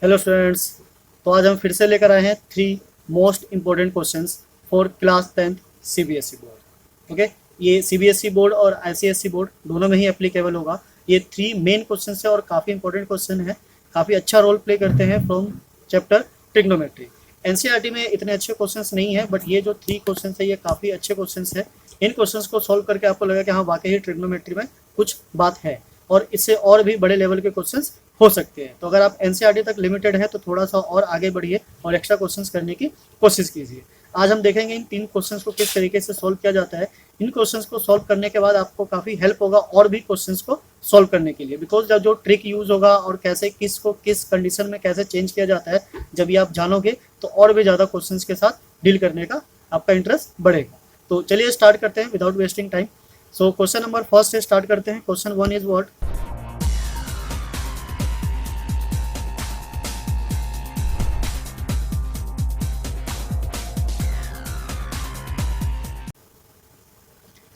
Hello students. तो आज हम फिर से लेकर आए हैं 3 most important questions for class 10th CBSE board. Okay, ये सीबीएसई बोर्ड और आईसीएसई बोर्ड दोनों में ही एप्लीकेबल होगा। ये 3 मेन क्वेश्चन है और काफ़ी इंपॉर्टेंट क्वेश्चन है, काफ़ी अच्छा रोल प्ले करते हैं फ्रॉम चैप्टर ट्रिग्नोमेट्री। एनसीईआरटी में इतने अच्छे क्वेश्चंस नहीं है, बट ये जो 3 क्वेश्चन है ये काफ़ी अच्छे क्वेश्चंस है। इन क्वेश्चंस को सॉल्व करके आपको लगा कि हाँ वाकई ही ट्रिग्नोमेट्री में कुछ बात है और इससे और भी बड़े लेवल के क्वेश्चंस हो सकते हैं। तो अगर आप एनसीईआरटी तक लिमिटेड है तो थोड़ा सा और आगे बढ़िए और एक्स्ट्रा क्वेश्चंस करने की कोशिश कीजिए। आज हम देखेंगे इन 3 क्वेश्चंस को किस तरीके से सॉल्व किया जाता है। इन क्वेश्चंस को सॉल्व करने के बाद आपको काफ़ी हेल्प होगा और भी क्वेश्चंस को सॉल्व करने के लिए, बिकॉज जब जो ट्रिक यूज होगा और कैसे किस को किस कंडीशन में कैसे चेंज किया जाता है, जब ये आप जानोगे तो और भी ज़्यादा क्वेश्चंस के साथ डील करने का आपका इंटरेस्ट बढ़ेगा। तो चलिए स्टार्ट करते हैं without wasting time. So question number first से स्टार्ट करते हैं। Question 1 is what?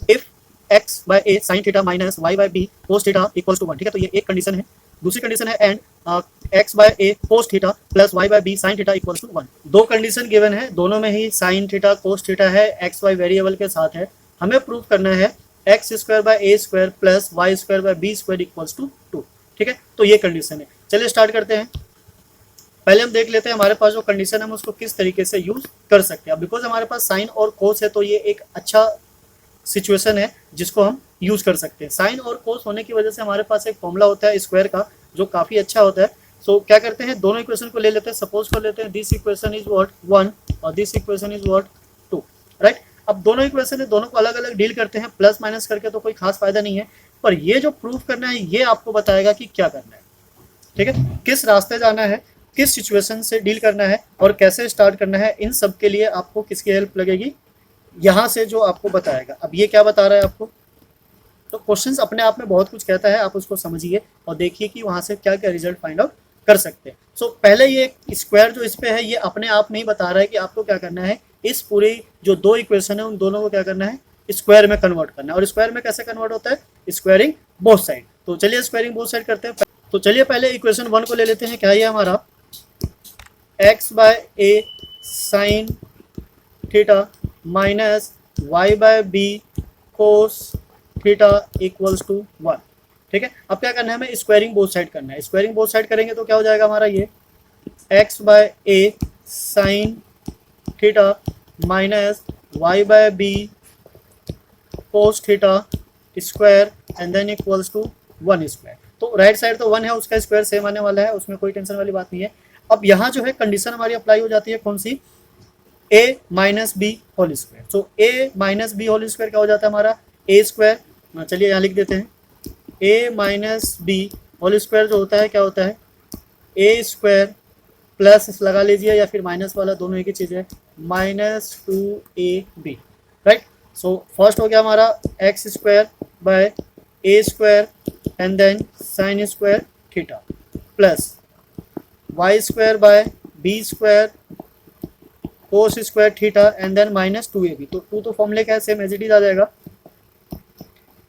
If x by a sine theta minus y by b cos theta equals to 1। ठीक है, तो ये एक कंडीशन है। दूसरी कंडीशन है and x by a cos theta plus y by b sine theta equals to 1। दो condition given है, दोनों में ही साइन थीटा कोस थीटा है, एक्स वाई वेरिएबल के साथ है। हमें प्रूव करना है x square by a square plus y square by b square equals to 2। ठीक है, तो ये कंडीशन है। चलिए स्टार्ट करते हैं। पहले हम देख लेते हैं हमारे पास जो कंडीशन है हम उसको किस तरीके से यूज कर सकते हैं। बिकॉज हमारे पास साइन और कोस है तो ये एक अच्छा सिचुएशन है जिसको हम यूज कर सकते हैं। साइन और कोस होने की वजह से हमारे पास एक फॉर्मूला होता है स्क्वायर का जो काफी अच्छा होता है। सो क्या करते हैं, दोनों इक्वेशन को ले लेते हैं। सपोज कर लेते हैं दिस इक्वेशन इज व्हाट 1 और this equation is what 2। Right, अब दोनों इक्वेशन है, दोनों को अलग अलग डील करते हैं प्लस माइनस करके, तो कोई खास फायदा नहीं है। पर ये जो प्रूफ करना है ये आपको बताएगा कि क्या करना है। ठीक है, किस रास्ते जाना है, किस सिचुएशन से डील करना है और कैसे स्टार्ट करना है, इन सब के लिए आपको किसकी हेल्प लगेगी, यहाँ से जो आपको बताएगा। अब ये क्या बता रहा है आपको, तो क्वेश्चंस अपने आप में बहुत कुछ कहता है, आप उसको समझिए और देखिए कि वहां से क्या क्या रिजल्ट फाइंड आउट कर सकते हैं। सो पहले ये स्क्वायर जो इस पे है ये अपने आप में ही बता रहा है कि आपको क्या करना है, इस पूरी जो दो इक्वेशन है उन दोनों को क्या करना है, स्क्वायर में कन्वर्ट करना है। और स्क्वायर में कैसे कन्वर्ट होता है, स्क्वायरिंग बोथ साइड। तो चलिए स्क्वायरिंग बोथ साइड करते हैं। तो चलिए पहले इक्वेशन 1 को ले लेते हैं। क्या है हमारा, x by a sine theta minus y by b cos theta equals to 1। ठीक है, अब क्या करना है, हमें स्क्वायरिंग बोथ साइड करना है। स्क्वायरिंग बोथ साइड करेंगे तो क्या हो जाएगा हमारा, ये x by a sine theta minus y by b cos theta square and then equals to 1 square. तो राइट साइड तो 1 है, उसका स्क्वायर सेम आने वाला है, उसमें कोई टेंशन वाली बात नहीं है। अब यहाँ जो है कंडीशन हमारी अप्लाई हो जाती है कौन सी, a minus b whole square. So a minus b whole square क्या हो जाता है हमारा, ए स्क्वायर। चलिए यहाँ लिख देते हैं, a minus b whole square जो होता है क्या होता है, ए स्क्वायर प्लस लगा लीजिए या फिर माइनस वाला, दोनों एक ही चीज़ है, minus 2ab। Right, so first हो गया हमारा x square by a square and then sine square theta plus y square by b square cos square theta and then minus 2ab। तो 2 तो फॉर्मूले का है सेम एज इट इज आ जाएगा,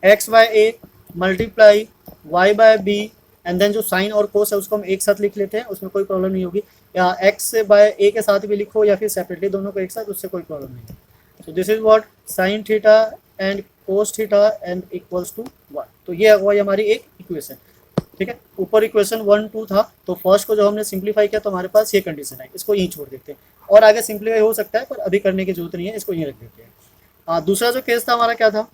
x by a multiply y by b and then जो sine और cos है उसको हम एक साथ लिख लेते हैं, उसमें कोई प्रॉब्लम नहीं होगी। या एक्स से बाय ए के साथ भी लिखो या फिर सेपरेटली दोनों को एक साथ, उससे कोई प्रॉब्लम नहीं है। तो this is what sine theta and cos theta and equals to 1। तो ये हुआ हमारी एक इक्वेशन। ठीक है, ऊपर इक्वेशन 1 2 था, तो फर्स्ट को जो हमने सिंप्लीफाई किया तो हमारे पास ये कंडीशन है, इसको यहीं छोड़ देते हैं। और आगे सिंप्लीफाई हो सकता है पर अभी करने की जरूरत नहीं है, इसको यहीं रख देते हैं। दूसरा जो केस था हमारा क्या था,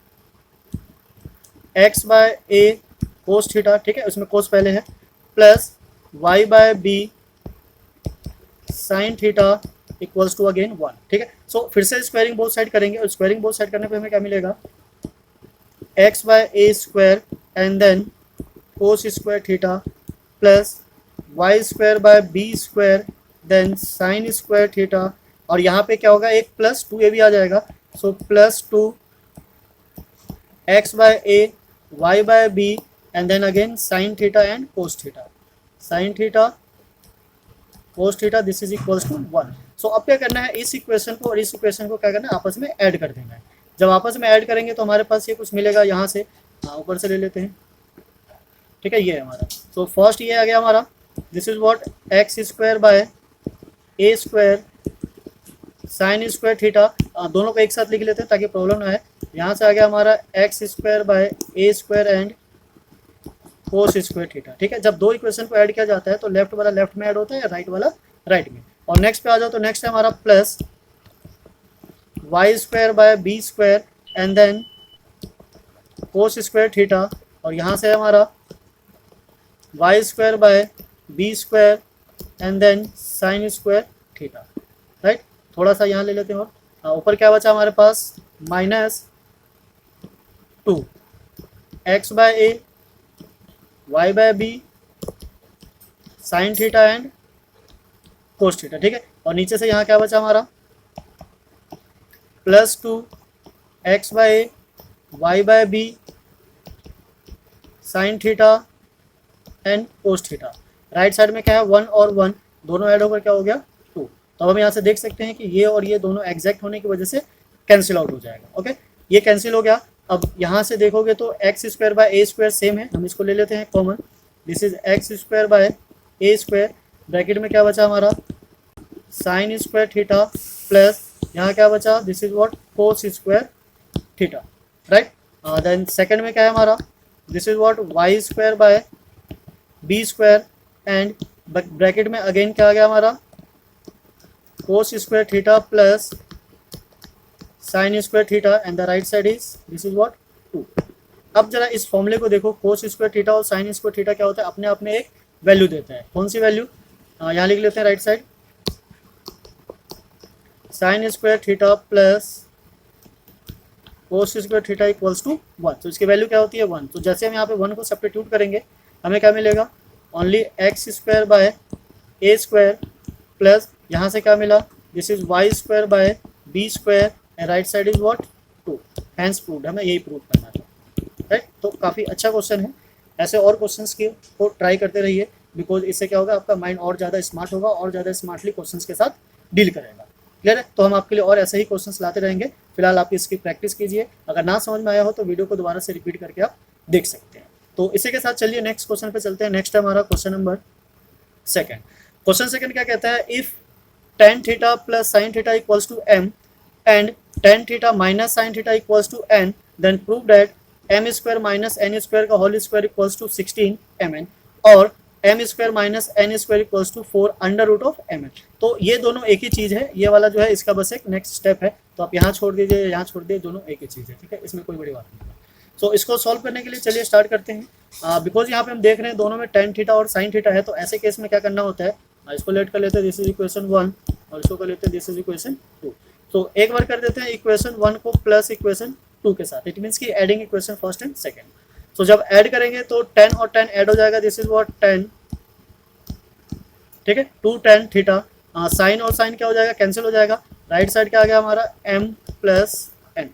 x by a cos theta, ठीक है, उसमें कोस पहले है, plus y by b sine theta equals to again 1। ठीक है, सो फिर से स्क्वायरिंग बोथ साइड करेंगे और स्क्वायरिंग बोथ साइड करने पे हमें क्या मिलेगा, x by a square and then cos square theta plus y square by b square then sine square theta, और यहाँ पे क्या होगा, एक प्लस 2ab आ जाएगा। So plus 2 x by a y by b and then again sine theta and cos theta, sine theta cos theta, this is equals to 1। So अब क्या करना है, इस इक्वेशन को और इस इक्वेशन को क्या करना है, आपस में ऐड कर देना है। जब आपस में ऐड करेंगे तो हमारे पास ये कुछ मिलेगा, यहाँ से ऊपर से ले लेते हैं। ठीक है, ये है हमारा। सो फर्स्ट ये आ गया हमारा this is what x square by a square sine square theta, दोनों को एक साथ लिख लेते हैं ताकि प्रॉब्लम ना आए। यहाँ से आ गया हमारा x square by a square and cos square theta. ठीक है, जब दो इक्वेशन को ऐड किया जाता है तो लेफ्ट वाला लेफ्ट में ऐड होता है या राइट वाला राइट में। और नेक्स्ट पे आ जाओ तो नेक्स्ट है हमारा plus y square by b square and then cos square theta, और यहाँ से हमारा y square by b square and then sine square theta. Right, थोड़ा सा यहाँ ले लेते हैं और ऊपर क्या बचा हमारे पास minus 2 x by a y by b sine theta and cos theta. ठीक है, और नीचे से यहाँ क्या बचा हमारा plus 2 x by a y by b sine theta and cos theta. Right side में क्या है 1 और 1 दोनों ऐड होकर क्या हो गया 2। तो अब हम यहाँ से देख सकते हैं कि ये और ये दोनों एग्जैक्ट होने की वजह से कैंसिल आउट हो जाएगा। ओके, ये कैंसिल हो गया। अब यहाँ से देखोगे तो x square by a square same है, हम इसको ले लेते हैं common. This is x square by a square, bracket में क्या बचा हमारा साइन स्क्वायर थीटा प्लस यहाँ क्या बचा this is what cos square theta. Right, then second में क्या है हमारा this is what y square by b square and bracket में अगेन क्या आ गया हमारा cos square theta plus sine square theta and the right side is this is what 2। अब जरा इस फॉर्मूले को देखो, कोस स्क्वायर थीटा और साइन स्क्वायर थीटा क्या होता है अपने आप में एक वैल्यू देता है। कौन सी वैल्यू, यहाँ लिख लेते हैं right side sine square theta plus cos square theta equals to 1। तो इसकी वैल्यू क्या होती है 1। तो जैसे हम यहाँ पे 1 को सब्स्टिट्यूट करेंगे हमें क्या मिलेगा only x square by a square plus यहाँ से क्या मिला this is y square by b square and right side is what 2। Hence proved, हमें यही प्रूव करना था। राइट, तो काफ़ी अच्छा क्वेश्चन है। ऐसे और क्वेश्चंस को ट्राई करते रहिए, बिकॉज इससे क्या होगा आपका माइंड और ज़्यादा स्मार्ट होगा और ज़्यादा स्मार्टली क्वेश्चंस के साथ डील करेगा। क्लियर है, तो हम आपके लिए और ऐसे ही क्वेश्चंस लाते रहेंगे। फिलहाल आप इसकी प्रैक्टिस कीजिए, अगर ना समझ में आया हो तो वीडियो को दोबारा से रिपीट करके आप देख सकते हैं। तो इसी के साथ चलिए नेक्स्ट क्वेश्चन पे चलते हैं। नेक्स्ट है हमारा question number second. Question second क्या कहता है, if tan theta plus sine theta equals to m and tan theta minus sine theta equals to n, then prove that m square minus n square का whole square equals to 16 mn और m square minus n square equals to 4 under root of mn। तो ये दोनों एक ही चीज़ है, ये वाला जो है इसका बस एक नेक्स्ट स्टेप है। तो आप यहाँ छोड़ दीजिए, यहाँ छोड़ दीजिए, दोनों एक ही चीज़ है। ठीक है, इसमें कोई बड़ी बात नहीं है। सो इसको सॉल्व करने के लिए चलिए स्टार्ट करते हैं। बिकॉज यहाँ पे हम देख रहे हैं दोनों में tan थीटा और साइन थीटा है, तो ऐसे केस में क्या करना होता है, इसको लेट कर लेते हैं दिस इज इक्वेशन 1 और इसको कर लेते हैं दिस इज इक्वेशन 2। तो एक बार कर देते हैं इक्वेशन 1 को प्लस इक्वेशन 2 के साथ, इट मीन्स की adding equation first and second. तो जब ऐड करेंगे तो 10 और 10 ऐड हो जाएगा, दिस इज व्हाट 10। ठीक है, 2 tan थीटा, साइन और साइन क्या हो जाएगा कैंसिल हो जाएगा। राइट साइड क्या आ गया हमारा m प्लस n।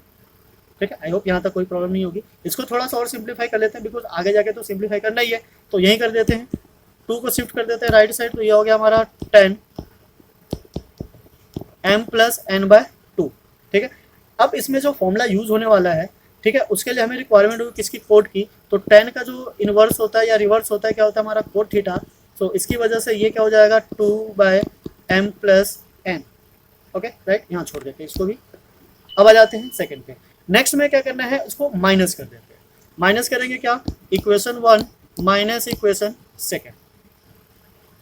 ठीक है, आई होप यहाँ तक कोई प्रॉब्लम नहीं होगी। इसको थोड़ा सा और सिंप्लीफाई कर लेते हैं, बिकॉज आगे जाके तो सिंप्लीफाई करना ही है, तो यहीं कर देते हैं। 2 को शिफ्ट कर देते हैं राइट साइड, तो ये हो गया हमारा 10 m प्लस n बाय 2। ठीक है, अब इसमें जो फॉर्मूला यूज होने वाला है, ठीक है, उसके लिए हमें रिक्वायरमेंट होगी किसकी, कोट की। तो 10 का जो इनवर्स होता है या रिवर्स होता है क्या होता है हमारा कोट थीटा। तो इसकी वजह से ये क्या हो जाएगा 2 by m plus n। Okay, right, यहाँ छोड़ देते हैं इसको भी। अब आ जाते हैं सेकंड पे। नेक्स्ट में क्या करना है, इसको माइनस कर देते हैं। माइनस करेंगे क्या, equation 1 minus equation second.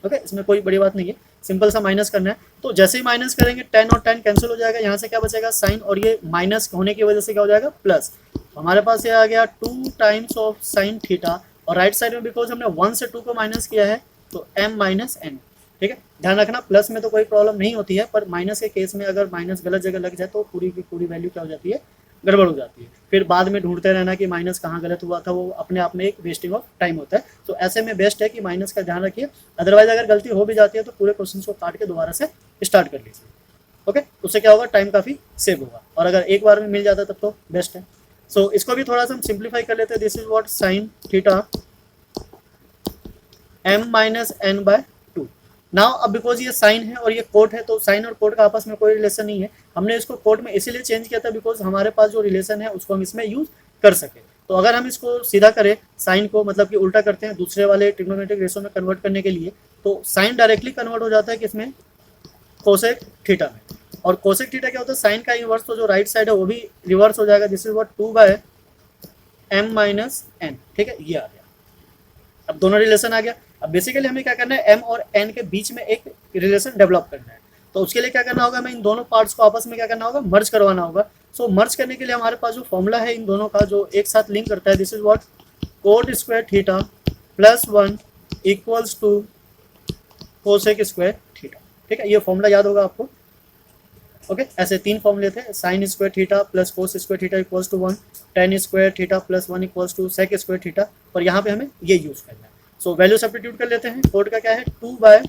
Okay, इसमें कोई बड़ी बात नहीं है, सिंपल सा माइनस करना है। तो जैसे ही माइनस करेंगे 10 और 10 कैंसिल हो जाएगा, यहाँ से क्या बचेगा साइन, और ये माइनस होने की वजह से क्या हो जाएगा प्लस। तो हमारे पास ये आ गया 2 टाइम्स ऑफ साइन थीटा, और राइट साइड में बिकॉज हमने 1 से 2 को माइनस किया है तो m माइनस n। ठीक है, ध्यान रखना प्लस में तो कोई प्रॉब्लम नहीं होती है, पर माइनस के केस में अगर माइनस गलत जगह लग जाए तो पूरी की पूरी वैल्यू क्या हो जाती है, गड़बड़ हो जाती है। फिर बाद में ढूंढते रहना कि माइनस कहाँ गलत हुआ था, वो अपने आप में एक वेस्टिंग ऑफ टाइम होता है। तो ऐसे में बेस्ट है कि माइनस का ध्यान रखिए, अदरवाइज अगर गलती हो भी जाती है तो पूरे क्वेश्चन को काट के दोबारा से स्टार्ट कर लीजिए। ओके, उससे क्या होगा, टाइम काफ़ी सेव होगा, और अगर एक बार में मिल जाता तब तो बेस्ट है। सो इसको भी थोड़ा सा हम सिंप्लीफाई कर लेते हैं। This is what sine theta m minus n by 2। Now अब बिकॉज ये साइन है और ये कोट है, तो साइन और कोट का आपस में कोई रिलेशन नहीं है। हमने इसको कोट में इसीलिए चेंज किया था बिकॉज हमारे पास जो रिलेशन है उसको हम इसमें यूज कर सके। तो अगर हम इसको सीधा करें, साइन को मतलब कि उल्टा करते हैं दूसरे वाले ट्रिग्नोमेट्रिक रेशो में कन्वर्ट करने के लिए, तो साइन डायरेक्टली कन्वर्ट हो जाता है किसमें, कोसेक थीटा में। और कोसेक थीटा क्या होता है, साइन का इनवर्स, तो जो राइट साइड है वो भी रिवर्स हो जाएगा, this is what 2/m minus n, ठीक है, ये आ गया। अब दोनों रिलेशन आ गया। अब बेसिकली हमें क्या करना है, m और n के बीच में एक रिलेशन डेवलप करना है। तो उसके लिए क्या करना होगा, हमें इन दोनों पार्ट्स को आपस में क्या करना होगा, मर्ज करवाना होगा। सो मर्ज करने के लिए हमारे पास जो फॉर्मूला है इन दोनों का जो एक साथ लिंक करता है, this is what cot square theta plus 1 equals to cosec square theta, ठीक है, ये फॉर्मूला याद होगा आपको। ओके, ऐसे तीन फॉर्मूले थे, sine square theta plus cos square theta equals to 1, tan square theta plus 1 equals to sec square theta, और यहाँ पे हमें ये यूज करना है। सो वैल्यू सब्स्टिट्यूट कर लेते हैं। कोड का क्या है, 2/m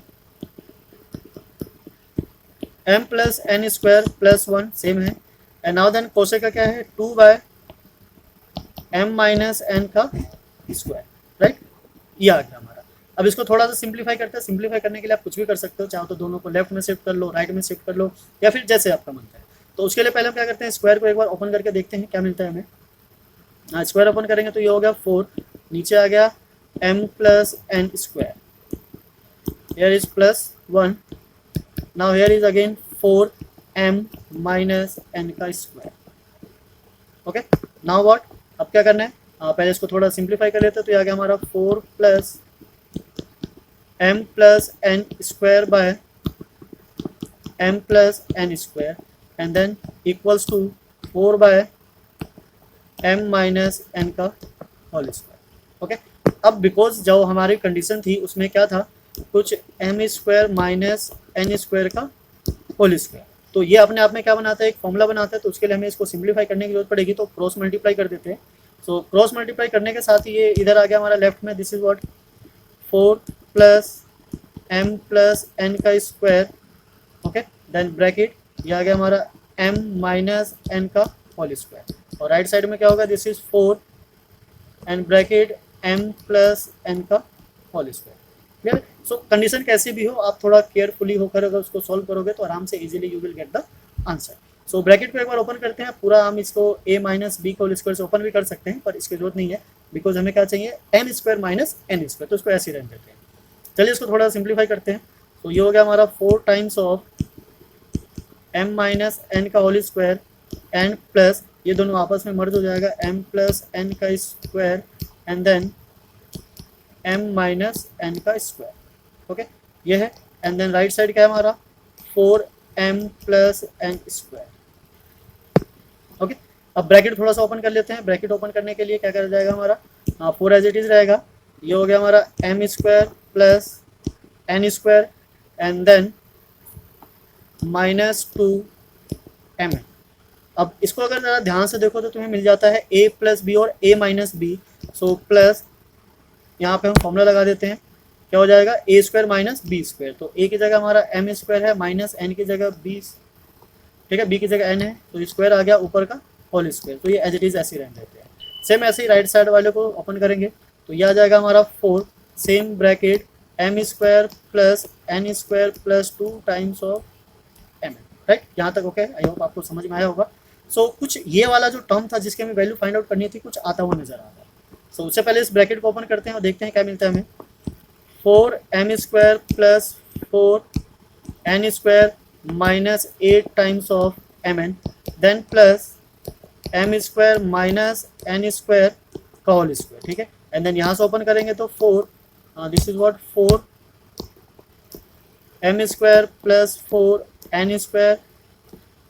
plus n square plus 1 same है। एंड नाउ देन कोसेक का क्या है, 2/m माइनस n का स्क्वायर, राइट, ये आ गया हमारा। अब इसको थोड़ा सा सिंप्लीफाई करते हैं। सिंप्लीफाई करने के लिए आप कुछ भी कर सकते हो, चाहो तो दोनों को लेफ्ट में शिफ्ट कर लो, राइट में शिफ्ट कर लो, या फिर जैसे आपका मन है। तो उसके लिए पहले हम क्या करते हैं, स्क्वायर को एक बार ओपन करके देखते हैं क्या मिलता है हमें। स्क्वायर ओपन करेंगे तो ये हो गया 4, नीचे आ गया m plus n square, here is plus 1, now here is again 4m minus n का स्क्वायर। ओके, नाउ व्हाट, अब क्या करना है, पहले इसको थोड़ा सिंप्लीफाई कर लेते हैं। तो ये आ गया हमारा 4 plus m plus n square by m plus n square and then equals to 4/m minus n का होल स्क्वायर। ओके, अब बिकॉज जो हमारी कंडीशन थी उसमें क्या था, कुछ m square minus n square का होल स्क्वायर, तो ये अपने आप में क्या बनाता है, एक फॉर्मूला बनाता है। तो उसके लिए हमें इसको सिंप्लीफाई करने की जरूरत पड़ेगी, तो क्रॉस मल्टीप्लाई कर देते हैं। सो क्रॉस मल्टीप्लाई करने के साथ ही ये इधर आ गया हमारा लेफ्ट में, this is what 4 plus m plus n का स्क्वायर, ओके, देन ब्रैकेट, ये आ गया हमारा m माइनस n का होल स्क्वायर, और राइट साइड में क्या होगा, this is 4 and bracket m plus n का whole square. Clear. So condition कैसी भी हो, आप थोड़ा केयरफुली होकर अगर उसको सॉल्व करोगे तो आराम से easily you will get the answer. So bracket को एक बार ओपन करते हैं। पूरा हम इसको a minus b whole square से ओपन भी कर सकते हैं, पर इसकी जरूरत नहीं है, बिकॉज हमें क्या चाहिए, m square minus n square, तो उसको ऐसे ही रहने देते हैं। चलिए इसको थोड़ा सिंप्लीफाई करते हैं। तो ये हो गया हमारा 4 times of m minus n का होल स्क्वायर एंड प्लस, ये दोनों आपस में मर्ज हो जाएगा, m प्लस n का square and then m minus n का स्क्वायर। ओके, ये है। एंड देन राइट साइड क्या है हमारा, 4m plus n square. Okay, अब ब्रैकेट थोड़ा सा ओपन कर लेते हैं। ब्रैकेट ओपन करने के लिए क्या कर जाएगा हमारा, 4 एज इट इज रहेगा। ये हो गया हमारा m square plus n square and then minus 2m। अब इसको अगर ज़रा ध्यान से देखो तो तुम्हें मिल जाता है a प्लस बी और a minus b. So plus यहाँ पे हम फॉर्मूला लगा देते हैं, क्या हो जाएगा, a square minus b square. तो a की जगह हमारा m स्क्वायर है, माइनस n की जगह b, ठीक है, b की जगह n है, तो स्क्वायर आ गया ऊपर का होल स्क्वायर। तो ये एज इट इज ऐसे ही रहने देते हैं। सेम ऐसे ही राइट साइड वाले को ओपन करेंगे तो ये आ जाएगा हमारा 4 same bracket m square plus n square plus 2 times of m, right. यहाँ तक ओके, आई होप आपको समझ में आया होगा। सो कुछ ये वाला जो टर्म था जिसके हमें वैल्यू फाइंड आउट करनी थी, कुछ आता हुआ नजर आ रहा है। सो उससे पहले इस ब्रैकेट को ओपन करते हैं और देखते हैं क्या मिलता है हमें। 4m square plus 4n square minus 8 times of mn then plus m square minus n square का होल स्क्वायर, ठीक है। एंड देन यहाँ से ओपन करेंगे तो 4, this is what 4m square plus 4n square,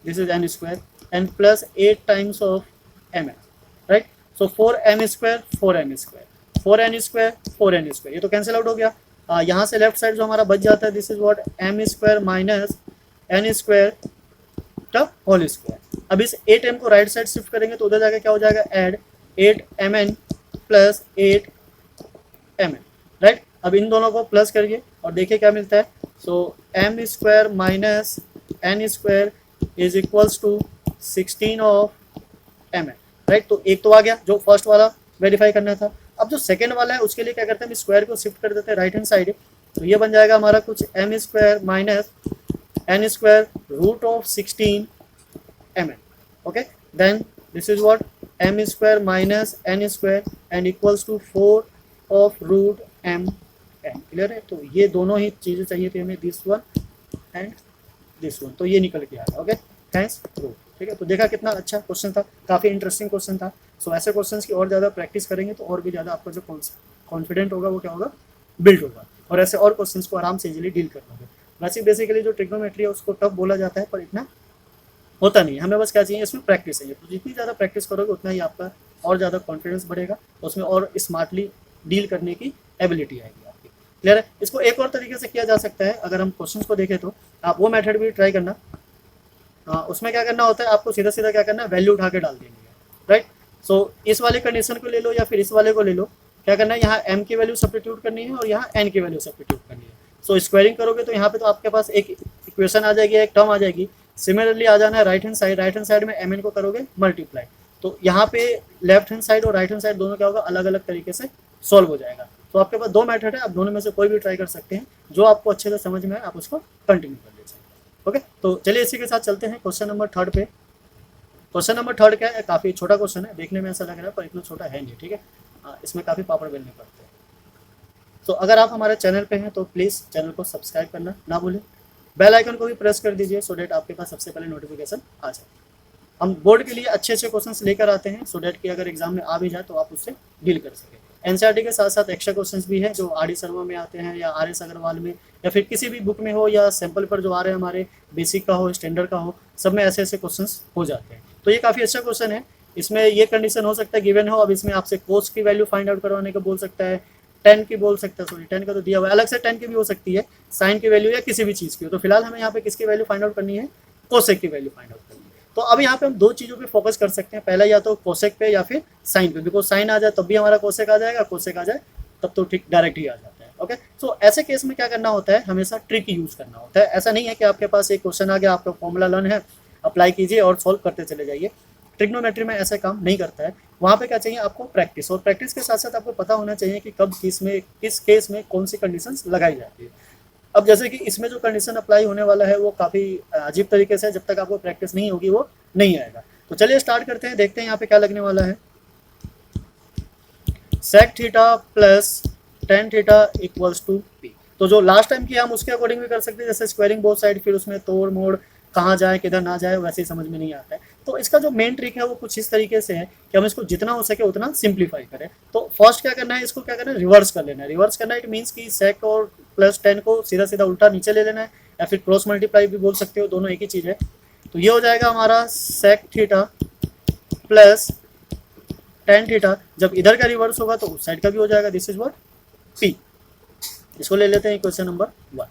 this is n square and plus 8 times of mn, right. So 4m square 4m square 4n square 4n square, ये तो cancel out हो गया। यहाँ से लेफ्ट साइड जो हमारा बच जाता है, this is what m square minus n square का होल स्क्वायर। अब इस 8m को राइट साइड शिफ्ट करेंगे तो उधर जाके क्या हो जाएगा, add 8mn plus 8mn, right. अब इन दोनों को प्लस करिए और देखिए क्या मिलता है। So m square minus n square is equals to 16 of mn, right. तो एक तो आ गया जो फर्स्ट वाला वेरीफाई करना था। अब जो सेकेंड वाला है उसके लिए क्या करते हैं, हम स्क्वायर को शिफ्ट कर देते हैं राइट हैंड साइड। तो ये बन जाएगा हमारा कुछ m square minus n square root of 16 mn, okay. Then this is what m square minus n square and equals to 4 of root m n. Clear है? तो ये दोनों ही चीज़ें चाहिए थी हमें, this one and this one, तो ये निकल के आया। Okay, thanks prove. ठीक है, तो देखा कितना अच्छा क्वेश्चन था, काफ़ी इंटरेस्टिंग क्वेश्चन था। सो ऐसे क्वेश्चन की और ज़्यादा प्रैक्टिस करेंगे तो और भी ज़्यादा आपका जो कॉन्फिडेंट होगा वो क्या होगा, बिल्ड होगा, और ऐसे और क्वेश्चन को आराम से इजीली डील कर लोगे। वैसे बेसिकली जो ट्रिग्नोमेट्री है उसको टफ बोला जाता है, पर इतना होता नहीं, हमें बस क्या चाहिए, इसमें प्रैक्टिस चाहिए। तो जितनी ज़्यादा प्रैक्टिस करोगे उतना ही आपका और ज़्यादा कॉन्फिडेंस बढ़ेगा, उसमें और स्मार्टली डील करने की एबिलिटी आएगी आपकी। क्लियर है? इसको एक और तरीके से किया जा सकता है, अगर हम क्वेश्चन को देखें तो आप वो मेथड भी ट्राई करना। उसमें क्या करना होता है, आपको सीधा सीधा क्या करना है, वैल्यू उठा के डाल देनी है, राइट। सो इस वाले कंडीशन को ले लो या फिर इस वाले को ले लो, क्या करना है, यहाँ m की वैल्यू सब्स्टिट्यूट करनी है और यहाँ n की वैल्यू सब्स्टिट्यूट करनी है। सो स्क्वायरिंग करोगे तो यहाँ पे तो आपके पास एक इक्वेशन आ जाएगी, एक टर्म आ जाएगी। सिमिलरली आ जाना है राइट हैंड साइड में mn को करोगे मल्टीप्लाई, तो यहाँ पे लेफ्ट हैंड साइड और राइट हैंड साइड दोनों क्या होगा, अलग अलग तरीके से सॉल्व हो जाएगा। तो आपके पास दो मेथड है, आप दोनों में से कोई भी ट्राई कर सकते हैं, जो आपको अच्छे से समझ में आए आप उसको कंटिन्यू कर लीजिए। ओके, तो चलिए इसी के साथ चलते हैं क्वेश्चन नंबर 3 पे। क्वेश्चन नंबर 3 क्या है, काफ़ी छोटा क्वेश्चन है, देखने में ऐसा लग रहा है पर इतना छोटा है नहीं। ठीक है, इसमें काफ़ी पापड़ बेलने पड़ते हैं। तो अगर आप हमारे चैनल पे हैं तो प्लीज़ चैनल को सब्सक्राइब करना ना भूलें, बेल आइकन को भी प्रेस कर दीजिए सो डैट आपके पास सबसे पहले नोटिफिकेशन आ जाए। हम बोर्ड के लिए अच्छे अच्छे क्वेश्चंस लेकर आते हैं सो डैट कि अगर एग्जाम में आ भी जाए तो आप उससे डील कर सकें। एनसीईआरटी के साथ साथ एक्स्ट्रा क्वेश्चंस भी हैं जो आर.डी. शर्मा में आते हैं या आर.एस. अग्रवाल में या फिर किसी भी बुक में हो या सैम्पल पर जो आ रहे हैं हमारे बेसिक का हो, स्टैंडर्ड का हो, सब में ऐसे ऐसे क्वेश्चंस हो जाते हैं। तो ये काफ़ी अच्छा क्वेश्चन है। इसमें ये कंडीशन हो सकता है गिवन हो, अब इसमें आपसे कोस की वैल्यू फाइंड आउट करवाने को बोल सकता है, 10 की बोल सकता है, सॉरी 10 का तो दिया हुआ है, अलग से 10 की भी हो सकती है, साइन की वैल्यू या किसी भी चीज़ की हो। तो फिलहाल हमें यहाँ पे किसकी वैल्यू फाइंड आउट करनी है, कोसेक की वैल्यू फाइंड आउट करनी है। तो अब यहाँ पे हम दो चीज़ों पे फोकस कर सकते हैं, पहला या तो कोसेक पे या फिर साइन पे, बिकॉज साइन आ जाए तब भी हमारा कोसेक आ जाएगा, कोसेक आ जाए तब तो ठीक डायरेक्ट ही आ जाता है। ओके, सो ऐसे केस में क्या करना होता है, हमेशा ट्रिक यूज करना होता है। ऐसा नहीं है कि आपके पास एक क्वेश्चन आ गया, आपका फॉर्मूला लर्न है, अप्लाई कीजिए और सॉल्व करते चले जाइए। ट्रिग्नोमेट्री में ऐसा काम नहीं करता है, वहाँ पे क्या चाहिए आपको, प्रैक्टिस, और प्रैक्टिस के साथ साथ आपको पता होना चाहिए कि कब किस केस में कौन सी कंडीशंस लगाई जाती है। अब जैसे कि इसमें जो कंडीशन अप्लाई होने वाला है वो काफ़ी अजीब तरीके से, जब तक आपको प्रैक्टिस नहीं होगी वो नहीं आएगा। तो चलिए स्टार्ट करते हैं, देखते हैं यहाँ पे क्या लगने वाला है। Sec theta plus tan theta equals to p. तो जो लास्ट टाइम किया हम उसके अकॉर्डिंग भी कर सकते हैं, जैसे स्क्वायरिंग बोथ साइड, फिर उसमें तोड़ मोड़ कहाँ जाए किधर ना जाए वैसे ही समझ में नहीं आता है। तो इसका जो मेन ट्रिक है वो कुछ इस तरीके से है कि हम इसको जितना हो सके उतना सिंप्लीफाई करें। तो फर्स्ट क्या करना है, इसको क्या करना है, रिवर्स कर लेना है। रिवर्स करना है इट मीन्स कि सेक और प्लस 10 को सीधा सीधा उल्टा नीचे ले लेना है, या फिर क्रॉस मल्टीप्लाई भी बोल सकते हो, दोनों एक ही चीज़ है। तो ये हो जाएगा हमारा sec theta plus tan theta, जब इधर का रिवर्स होगा तो उस साइड का भी हो जाएगा, दिस इज व्हाट पी। इसको ले लेते हैं क्वेश्चन नंबर 1।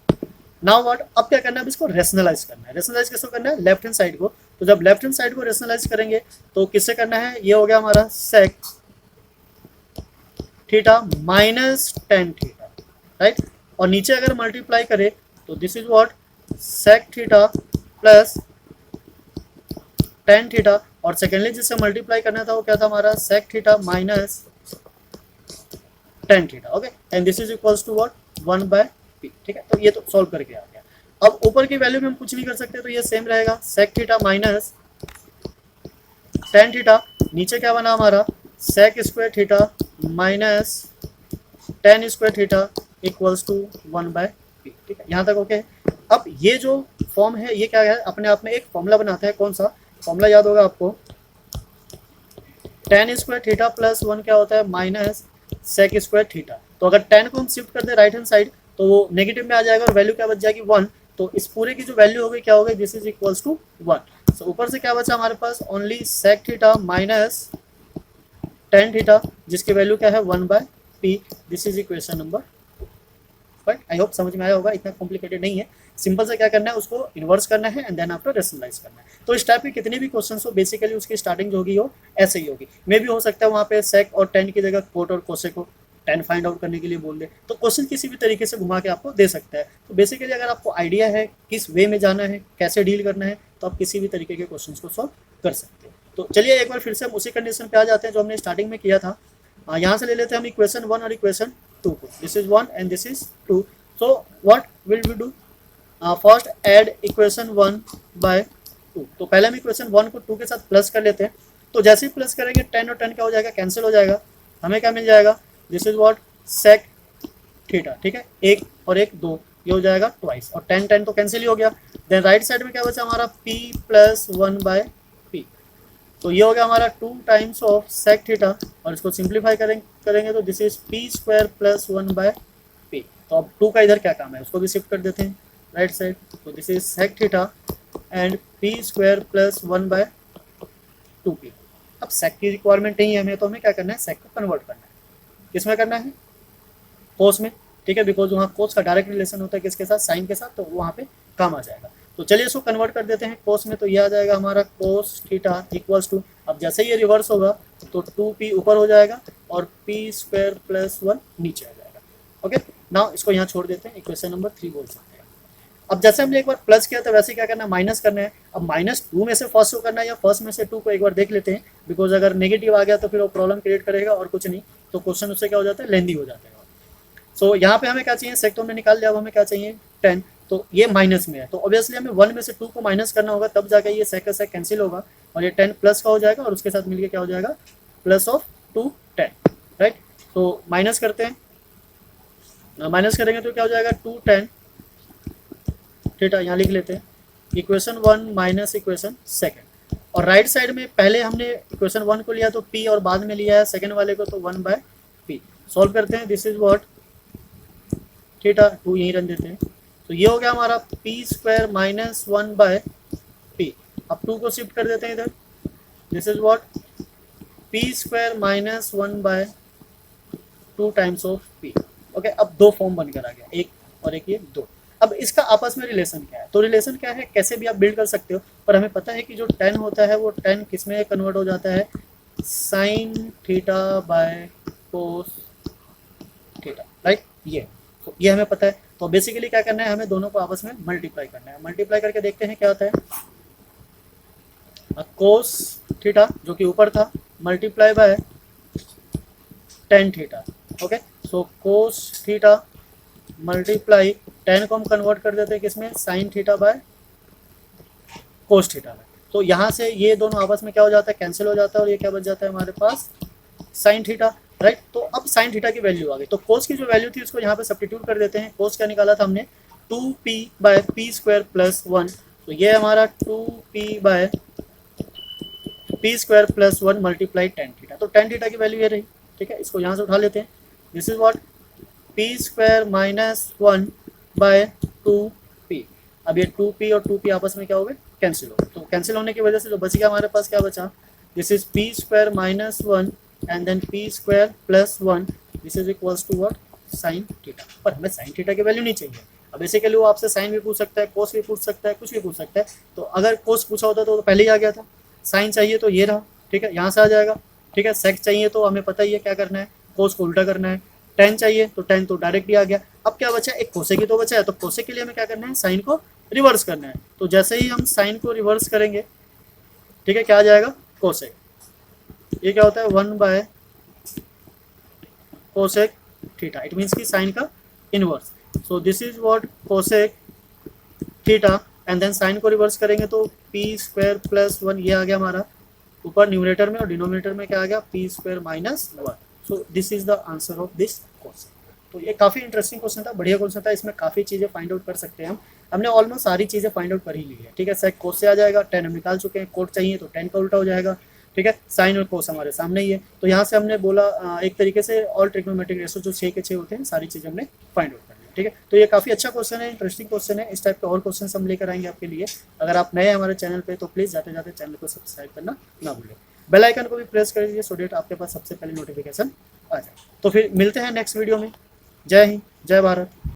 नाउ व्हाट, अब क्या करना है, अब इसको रेशनलाइज करना है। रेशनलाइज किसको करना है, लेफ्ट हैंड साइड को। तो जब लेफ्ट हैंड साइड को रेशनलाइज करेंगे तो किससे करना है, ये हो गया हमारा sec theta minus tan theta, right. और नीचे अगर मल्टीप्लाई करे तो this is what sec theta plus tan theta, और सेकेंडली जिससे मल्टीप्लाई करना था वो क्या था हमारा, sec theta minus tan theta. Okay, and this is equals to what 1 by p. ठीक है, तो ये तो सॉल्व करके आ गया। अब ऊपर की वैल्यू में हम कुछ नहीं कर सकते, तो ये सेम रहेगा, sec theta minus tan theta, नीचे क्या बना हमारा, sec square theta minus tan square theta equals to 1 by p. ठीक है, यहाँ तक ओके। अब ये जो फॉर्म है ये क्या है, अपने आप में एक फॉर्मूला बनाता है, कौन सा फॉर्मूला याद होगा आपको, टेन स्क्वायर थीटा प्लस 1 क्या होता है, माइनस सेक स्क्वायर थीटा। तो अगर 10 को हम शिफ्ट कर दे राइट हैंड साइड तो वो नेगेटिव में आ जाएगा और वैल्यू क्या बच जाएगी 1। तो इस पूरे की जो वैल्यू होगी क्या होगी, this is equals to 1। So ऊपर से क्या बचा हमारे पास, only sec theta minus tan theta, जिसकी वैल्यू क्या है 1 by P. This is equation number. But I hope समझ में आया होगा, इतना कॉम्प्लिकेटेड नहीं है। सिंपल से क्या करना है, उसको इन्वर्स करना है एंड देन आफ्टर रेशनलाइज करना है। तो इस टाइप के कितने भी क्वेश्चन हो बेसिकली उसकी स्टार्टिंग जो होगी वो ऐसे ही होगी। मे भी हो सकता है वहाँ पे सेक और टेन की जगह कोट और कोसेक को 10 फाइंड आउट करने के लिए बोल दे, तो क्वेश्चन किसी भी तरीके से घुमा के आपको दे सकता है। तो बेसिकली अगर आपको आइडिया है किस वे में जाना है, कैसे डील करना है, तो आप किसी भी तरीके के क्वेश्चन को सॉल्व कर सकते हो। तो चलिए एक बार फिर से हम उसी कंडीशन पे आ जाते हैं जो हमने स्टार्टिंग में किया था। यहाँ से ले लेते हैं हम इक्वेशन 1 और इक्वेशन 2 को, this is 1 and this is 2। So what will we do, first add equation 1 by 2। तो पहले हम इक्वेशन 1 को 2 के साथ प्लस कर लेते हैं। तो जैसे ही प्लस करेंगे 10 और 10 क्या हो जाएगा, कैंसिल हो जाएगा, हमें क्या मिल जाएगा, this is what sec theta, ठीक है, एक और एक दो, ये हो जाएगा ट्वाइस, और टेन टेन तो कैंसिल ही हो गया। देन राइट साइड में क्या बचा हमारा p प्लस 1/p, तो ये हो गया हमारा 2 टाइम्स ऑफ सेक थीटा, और इसको सिंप्लीफाई करेंगे तो this is p square plus 1/p। तो अब 2 का इधर क्या काम है, उसको भी शिफ्ट कर देते हैं राइट साइड, तो this is sec theta and p square plus 1/2p। अब सेक की रिक्वायरमेंट नहीं है हमें, तो हमें क्या करना है, सेक को कन्वर्ट करना है, किसमें करना है, कोस में, ठीक है, बिकॉज वहाँ कोस का डायरेक्ट रिलेशन होता है किसके साथ, साइन के साथ, तो वहाँ पे काम आ जाएगा। तो चलिए इसको कन्वर्ट कर देते हैं कोस में, तो ये आ जाएगा हमारा कोस थीटा इक्वल्स टू, अब जैसे ये रिवर्स होगा तो 2p ऊपर हो जाएगा और p स्क्वायर प्लस 1 नीचे आ जाएगा। ओके, नाउ इसको यहाँ छोड़ देते हैं, इक्वेशन नंबर 3 बोल सकते हैं। अब जैसे हमने एक बार प्लस किया तो वैसे क्या करना है, माइनस करना है। अब -2 में से फर्स्ट को करना है या फर्स्ट में से 2 को एक बार देख लेते हैं, बिकॉज अगर नेगेटिव आ गया तो फिर वो प्रॉब्लम क्रिएट करेगा और कुछ नहीं, तो क्वेश्चन उससे क्या हो जाता है, लेंदी हो जाता है। सो यहाँ पे हमें क्या चाहिए, सेक तो हमने निकाल लिया, अब हमें क्या चाहिए 10, तो ये माइनस में है, तो ऑब्वियसली हमें 1 में से 2 को माइनस करना होगा, तब जाकर ये सेक का सेक कैंसिल होगा और ये 10 प्लस का हो जाएगा और उसके साथ मिलके क्या हो जाएगा, प्लस ऑफ 2 10, राइट। तो माइनस करते हैं, माइनस करेंगे तो क्या हो जाएगा 2 10 थीटा, यहाँ लिख लेते हैं इक्वेशन 1 माइनस इक्वेशन सेकेंड, और राइट साइड में पहले हमने इक्वेशन 1 को लिया तो p और बाद में लिया है सेकेंड वाले को तो 1/p। सॉल्व करते हैं, दिस इज व्हाट थीटा, 2 यहीं रख देते हैं, तो ये हो गया हमारा p स्क्वायर माइनस 1/p। अब 2 को शिफ्ट कर देते हैं इधर, this is what p square minus 1/2 times of p। Okay, अब दो फॉर्म बनकर आ गया, एक और एक ये दो। अब इसका आपस में रिलेशन क्या है, तो रिलेशन क्या है, कैसे भी आप बिल्ड कर सकते हो, पर हमें पता है कि जो 10 होता है वो 10 किस में कन्वर्ट हो जाता है, sine theta by cos theta, right. तो ये हमें पता है, तो बेसिकली क्या करना है, हमें दोनों को आपस में मल्टीप्लाई करना है। मल्टीप्लाई करके देखते हैं क्या होता है, कोस थीटा जो कि ऊपर था multiply by ten theta. Okay, so cos theta multiply 10 को हम कन्वर्ट कर देते हैं किसमें, sine theta by cos theta में। तो यहाँ से ये दोनों आपस में क्या हो जाता है, कैंसिल हो जाता है, और ये क्या बच जाता है हमारे पास, साइन थीटा, राइट। तो अब साइन थीटा की वैल्यू आ गई, तो कोस की जो वैल्यू थी उसको यहाँ पे सब्स्टिट्यूट कर देते हैं। कोस क्या निकाला था हमने, 2p/p स्क्वायर प्लस 1, तो ये हमारा 2p/p square plus 1 multiply tan theta, तो टेन थीटा की वैल्यू ये रही, ठीक है। इसको यहाँ से उठा लेते हैं, this is what p square minus 1/2p। अब ये 2p और 2p आपस में क्या हो गए, कैंसिल हो गए, तो कैंसिल होने की वजह से जो बच गया हमारे पास क्या बचा, this is p square minus 1 and then p square plus 1, this is equals to what, sine theta. पर हमें साइन थीटा की वैल्यू नहीं चाहिए। अब बेसिकली वो आपसे साइन भी पूछ सकता है, कोस भी पूछ सकता है, कुछ भी पूछ सकता है। तो अगर कोस पूछा होता तो पहले ही आ गया था, साइन चाहिए तो ये रहा, ठीक है, यहाँ से आ जाएगा, ठीक है। सेक चाहिए तो हमें पता ही है क्या करना है, कोस को उल्टा करना है। टेन चाहिए तो टेन तो डायरेक्ट ही आ गया। अब क्या बचा, एक कोसे की तो बचा है, तो कोसे के लिए हमें क्या करना है, साइन को रिवर्स करना है। तो जैसे ही हम साइन को रिवर्स करेंगे, ठीक है, क्या आ जाएगा, कोसेक। ये क्या होता है, 1 कोसेक थीटा, इट मीन्स की साइन का inverse. So this is what cosec theta, and then sine को रिवर्स करेंगे तो p स्क्वायर प्लस 1 ये आ गया हमारा ऊपर न्यूमरेटर में, और डिनोमिनेटर में क्या आ गया, p square minus 1। So this is the answer of this question. तो ये काफ़ी इंटरेस्टिंग क्वेश्चन था, बढ़िया क्वेश्चन था, इसमें काफ़ी चीज़ें फाइंड आउट कर सकते हैं हम। हमने ऑलमोस्ट सारी चीज़ें फाइंड आउट कर ही ली है, ठीक है। सेक कोस से आ जाएगा, 10 हम निकाल चुके हैं, कोट चाहिए तो 10 का उल्टा हो जाएगा, ठीक है। साइन और कोस हमारे सामने ही है, तो यहाँ से हमने बोला एक तरीके से ऑल ट्रिग्नोमेट्रिक रेशियो जो 6 के 6 होते हैं, सारी चीज़ें हमने फाइंड आउट कर ली, ठीक है। तो ये काफ़ी अच्छा क्वेश्चन है, इंटरेस्टिंग क्वेश्चन है। इस टाइप के और क्वेश्चन हम लेकर आएंगे आपके लिए। अगर आप नए हैं हमारे चैनल पे तो प्लीज़ जाते जाते चैनल को सब्सक्राइब करना ना भूलें, बेल आइकन को भी प्रेस कर दीजिए, सो डेट आपके पास सबसे पहले नोटिफिकेशन आ जाए। तो फिर मिलते हैं नेक्स्ट वीडियो में। जय हिंद, जय भारत।